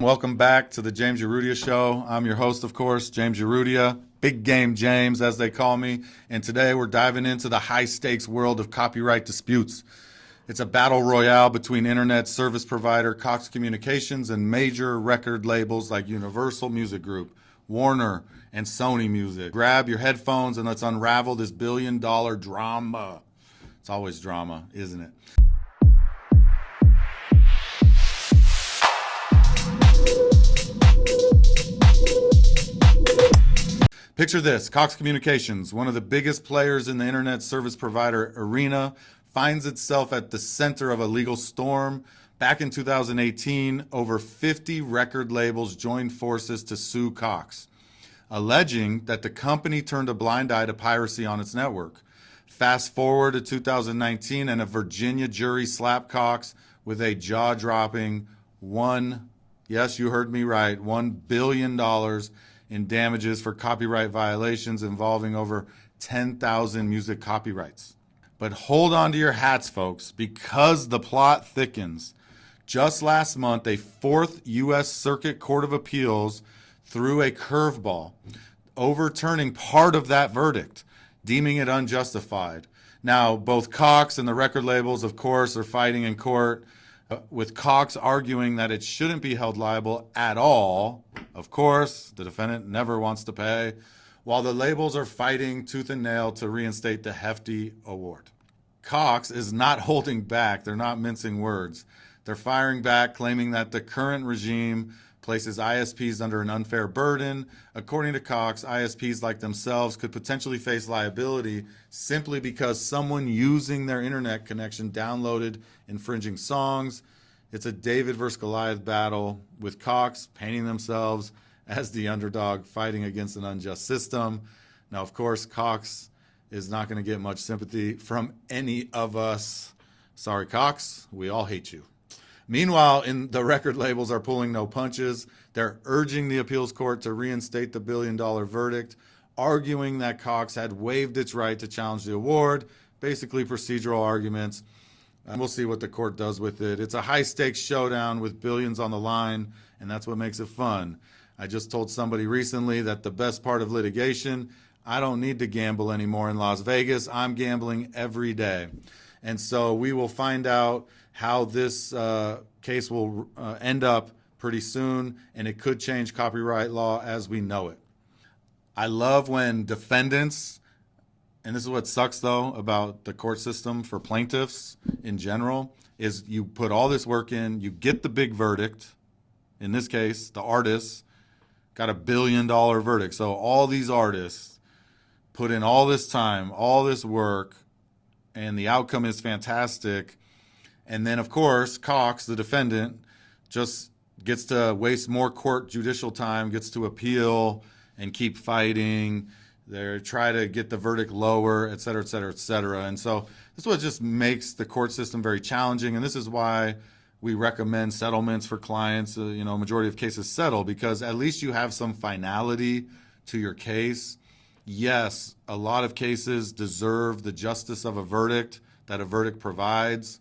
welcome back to the James Urrutia Show. I'm your host, of course, James Urrutia, Big Game James, as they call me. And today we're diving into the high-stakes world of copyright disputes. It's a battle royale between internet service provider Cox Communications and major record labels like Universal Music Group, Warner, and Sony Music. Grab your headphones and let's unravel this billion-dollar drama. It's always drama, isn't it? Picture this, Cox Communications, one of the biggest players in the internet service provider arena, finds itself at the center of a legal storm. Back in 2018, over 50 record labels joined forces to sue Cox, alleging that the company turned a blind eye to piracy on its network. Fast forward to 2019, and a Virginia jury slapped Cox with a jaw-dropping yes, you heard me right, $1 billion in damages for copyright violations involving over 10,000 music copyrights. But hold on to your hats, folks, because the plot thickens. Just last month, a fourth U.S. Circuit Court of Appeals threw a curveball, overturning part of that verdict, deeming it unjustified. Now, both Cox and the record labels, of course, are fighting in court, with Cox arguing that it shouldn't be held liable at all. Of course, the defendant never wants to pay, while the labels are fighting tooth and nail to reinstate the hefty award. Cox is not holding back. They're not mincing words. They're firing back, claiming that the current regime places ISPs under an unfair burden. According to Cox, ISPs like themselves could potentially face liability simply because someone using their internet connection downloaded infringing songs. It's a David versus Goliath battle, with Cox painting themselves as the underdog fighting against an unjust system. Now, of course, Cox is not going to get much sympathy from any of us. Sorry, Cox, we all hate you. Meanwhile, the record labels are pulling no punches. They're urging the appeals court to reinstate the billion-dollar verdict, arguing that Cox had waived its right to challenge the award, basically procedural arguments. And we'll see what the court does with it. It's a high-stakes showdown with billions on the line, and that's what makes it fun. I just told somebody recently that the best part of litigation, I don't need to gamble anymore in Las Vegas. I'm gambling every day. And so we will find out how this case will end up pretty soon, and it could change copyright law as we know it. I love when defendants, and this is what sucks though about the court system for plaintiffs in general, is you put all this work in, you get the big verdict. In this case, the artists got $1 billion verdict. So all these artists put in all this time, all this work, and the outcome is fantastic. And then, of course, Cox, the defendant, just gets to waste more court judicial time, gets to appeal and keep fighting. They try to get the verdict lower, et cetera, et cetera, et cetera. And so this is what just makes the court system very challenging. And this is why we recommend settlements for clients. Majority of cases settle because at least you have some finality to your case. Yes, a lot of cases deserve the justice of a verdict that a verdict provides.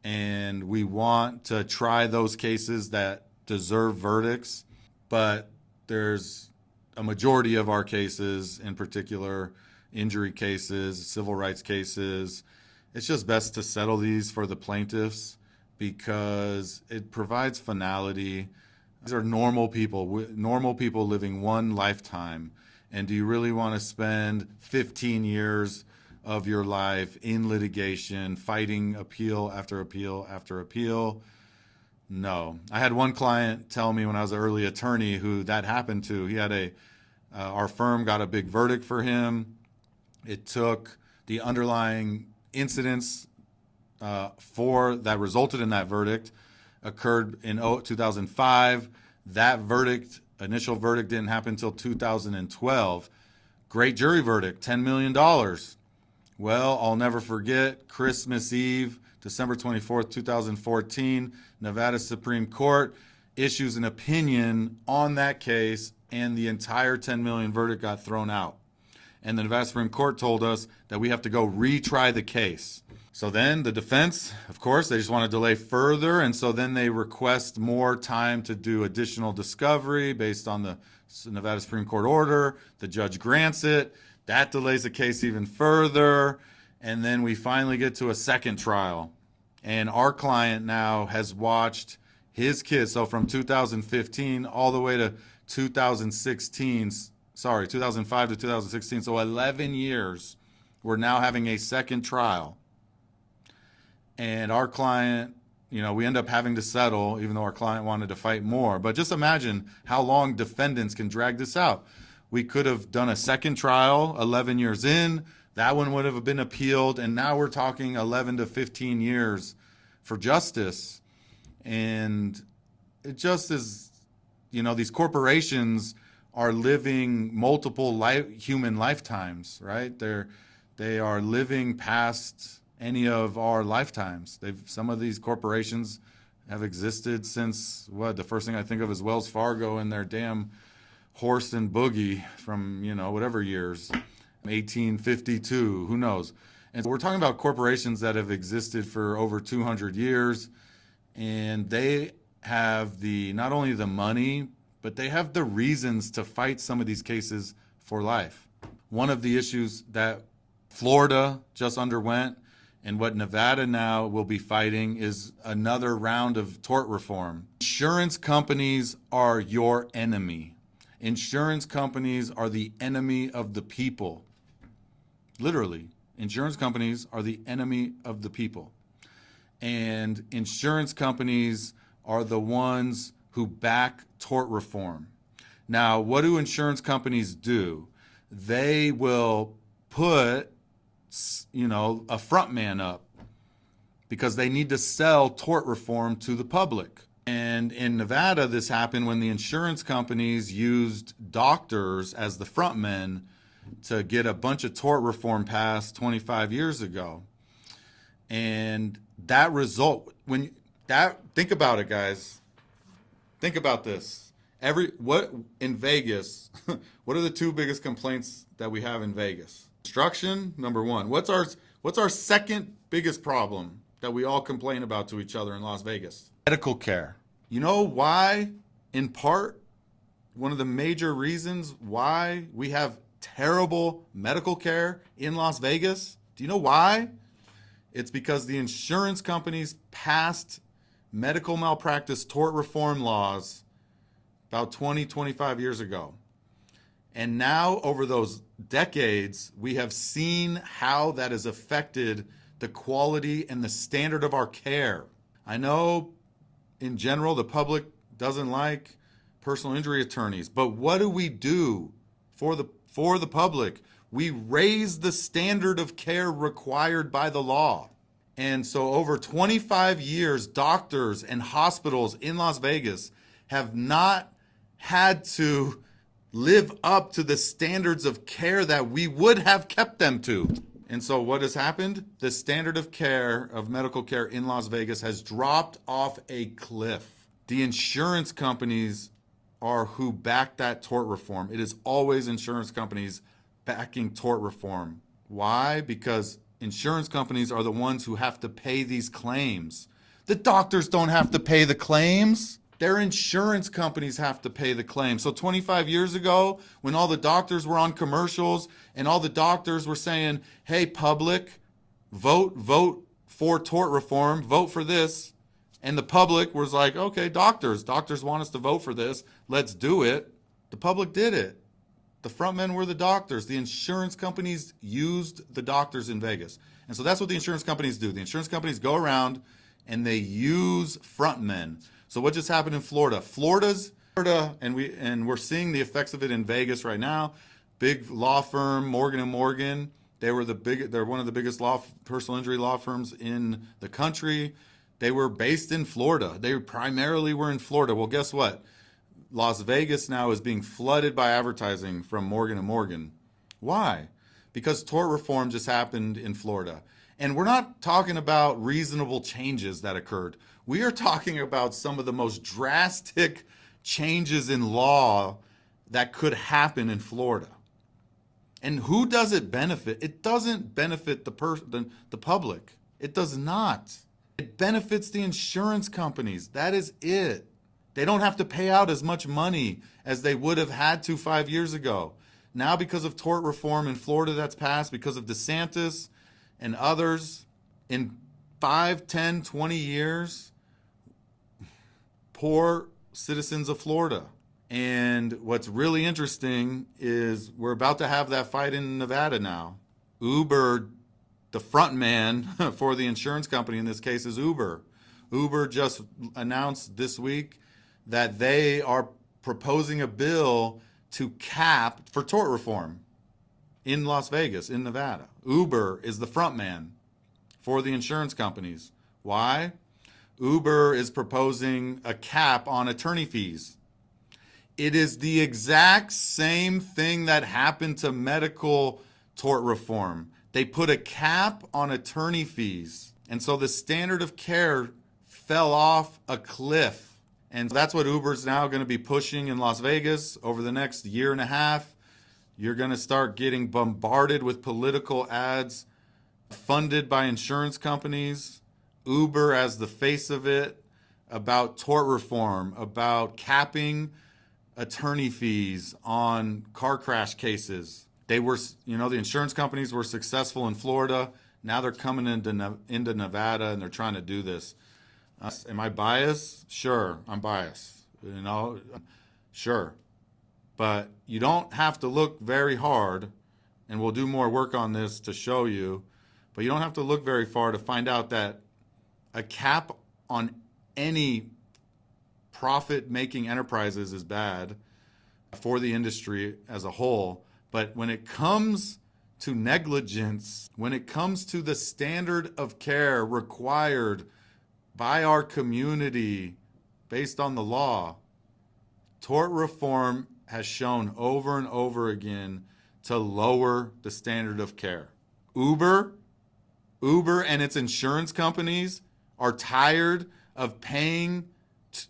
And we want to try those cases that deserve verdicts, but there's a majority of our cases, in particular injury cases, civil rights cases. It's just best to settle these for the plaintiffs because it provides finality. These are normal people living one lifetime. And do you really want to spend 15 years of your life in litigation, fighting appeal after appeal after appeal? No. I had one client tell me when I was an early attorney who that happened to. He had our firm got a big verdict for him. It took the underlying incidents that resulted in that verdict occurred in 2005. That initial verdict didn't happen until 2012. Great jury verdict, $10 million. Well, I'll never forget Christmas Eve, December 24th, 2014, Nevada Supreme Court issues an opinion on that case, and the entire $10 million verdict got thrown out. And the Nevada Supreme Court told us that we have to go retry the case. So then the defense, of course, they just want to delay further. And so then they request more time to do additional discovery based on the Nevada Supreme Court order. The judge grants it. That delays the case even further. And then we finally get to a second trial. And our client now has watched his kids, so from 2015 all the way to 2016, 2005 to 2016, so 11 years, we're now having a second trial. And our client, we end up having to settle, even though our client wanted to fight more. But just imagine how long defendants can drag this out. We could have done a second trial 11 years in. That one would have been appealed. And now we're talking 11 to 15 years for justice. And it just is, these corporations are living multiple human lifetimes, right? They are living past any of our lifetimes. Some of these corporations have existed since the first thing I think of is Wells Fargo and their damn horse and buggy from, whatever years, 1852, who knows? And so we're talking about corporations that have existed for over 200 years. And they have not only the money, but they have the reasons to fight some of these cases for life. One of the issues that Florida just underwent and what Nevada now will be fighting is another round of tort reform. Insurance companies are your enemy. Insurance companies are the enemy of the people. Literally, insurance companies are the enemy of the people. And insurance companies are the ones who back tort reform. Now, what do insurance companies do? They will put, a front man up because they need to sell tort reform to the public. And in Nevada, this happened when the insurance companies used doctors as the front men to get a bunch of tort reform passed 25 years ago. And that result, think about it, guys. Think about this. In Vegas, what are the two biggest complaints that we have in Vegas? Construction, number one. What's our second biggest problem that we all complain about to each other in Las Vegas? Medical care. You know why? In part, one of the major reasons why we have terrible medical care in Las Vegas. Do you know why? It's because the insurance companies passed medical malpractice tort reform laws about 25 years ago. And now, over those decades, we have seen how that has affected the quality and the standard of our care. I know, in general, the public doesn't like personal injury attorneys, but what do we do for the public? We raise the standard of care required by the law. And so over 25 years, doctors and hospitals in Las Vegas have not had to live up to the standards of care that we would have kept them to. And so what has happened? The standard of care, of medical care in Las Vegas has dropped off a cliff. The insurance companies are who back that tort reform. It is always insurance companies backing tort reform. Why? Because insurance companies are the ones who have to pay these claims. The doctors don't have to pay the claims. Their insurance companies have to pay the claims. So 25 years ago, when all the doctors were on commercials and all the doctors were saying, hey, public, vote for tort reform, vote for this. And the public was like, okay, doctors want us to vote for this. Let's do it. The public did it. The front men were the doctors. The insurance companies used the doctors in Vegas. And so that's what the insurance companies do. The insurance companies go around and they use front men. So what just happened in Florida? And we're seeing the effects of it in Vegas right now. Big law firm, Morgan & Morgan. They're one of the biggest personal injury law firms in the country. They were based in Florida. They primarily were in Florida. Well, guess what? Las Vegas now is being flooded by advertising from Morgan & Morgan. Why? Because tort reform just happened in Florida. And we're not talking about reasonable changes that occurred. We are talking about some of the most drastic changes in law that could happen in Florida. And who does it benefit? It doesn't benefit the public. It does not. It benefits the insurance companies. That is it. They don't have to pay out as much money as they would have had to 5 years ago. Now, because of tort reform in Florida that's passed, because of DeSantis and others, in 5, 10, 20 years, poor citizens of Florida. And what's really interesting is we're about to have that fight in Nevada now. Uber, the front man for the insurance company in this case is Uber. Uber just announced this week that they are proposing a bill to cap for tort reform in Las Vegas, in Nevada. Uber is the front man for the insurance companies. Why? Uber is proposing a cap on attorney fees. It is the exact same thing that happened to medical tort reform. They put a cap on attorney fees. And so the standard of care fell off a cliff. And that's what Uber's now going to be pushing in Las Vegas over the next year and a half. You're going to start getting bombarded with political ads funded by insurance companies. Uber as the face of it, about tort reform, about capping attorney fees on car crash cases. They were, the insurance companies were successful in Florida. Now they're coming into Nevada and they're trying to do this. Am I biased? Sure, I'm biased. Sure. But you don't have to look very hard, and we'll do more work on this to show you, but you don't have to look very far to find out that a cap on any profit-making enterprises is bad for the industry as a whole. But when it comes to negligence, when it comes to the standard of care required by our community based on the law, tort reform has shown over and over again to lower the standard of care. Uber and its insurance companies are tired of paying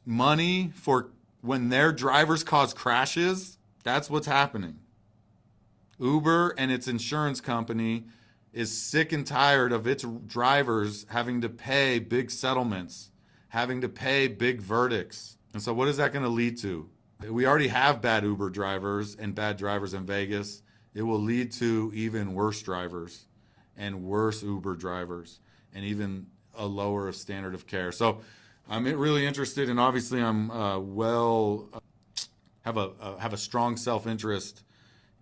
money for when their drivers cause crashes. That's what's happening. Uber and its insurance company is sick and tired of its drivers having to pay big settlements, having to pay big verdicts. And so what is that going to lead to? We already have bad Uber drivers and bad drivers in Vegas. It will lead to even worse drivers and worse Uber drivers and even a lower standard of care. So I'm really interested, and obviously I'm have a strong self-interest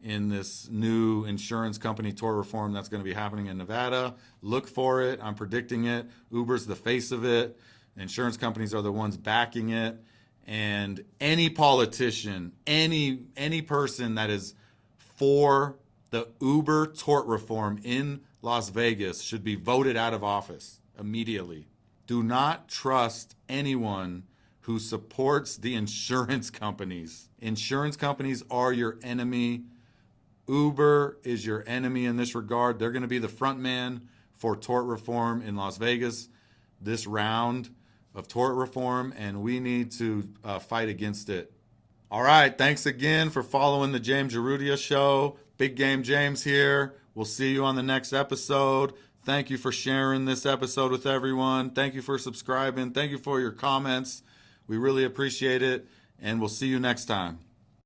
in this new insurance company tort reform that's going to be happening in Nevada. Look for it. I'm predicting it. Uber's the face of it. Insurance companies are the ones backing it. And any politician, any person that is for the Uber tort reform in Las Vegas should be voted out of office immediately. Do not trust anyone who supports the insurance companies. Insurance companies are your enemy. Uber is your enemy in this regard. They're going to be the front man for tort reform in Las Vegas this round of tort reform, and we need to fight against it. All right, thanks again for following the James Urrutia Show. Big Game James here. We'll see you on the next episode. Thank you for sharing this episode with everyone. Thank you for subscribing. Thank you for your comments. We really appreciate it, and we'll see you next time.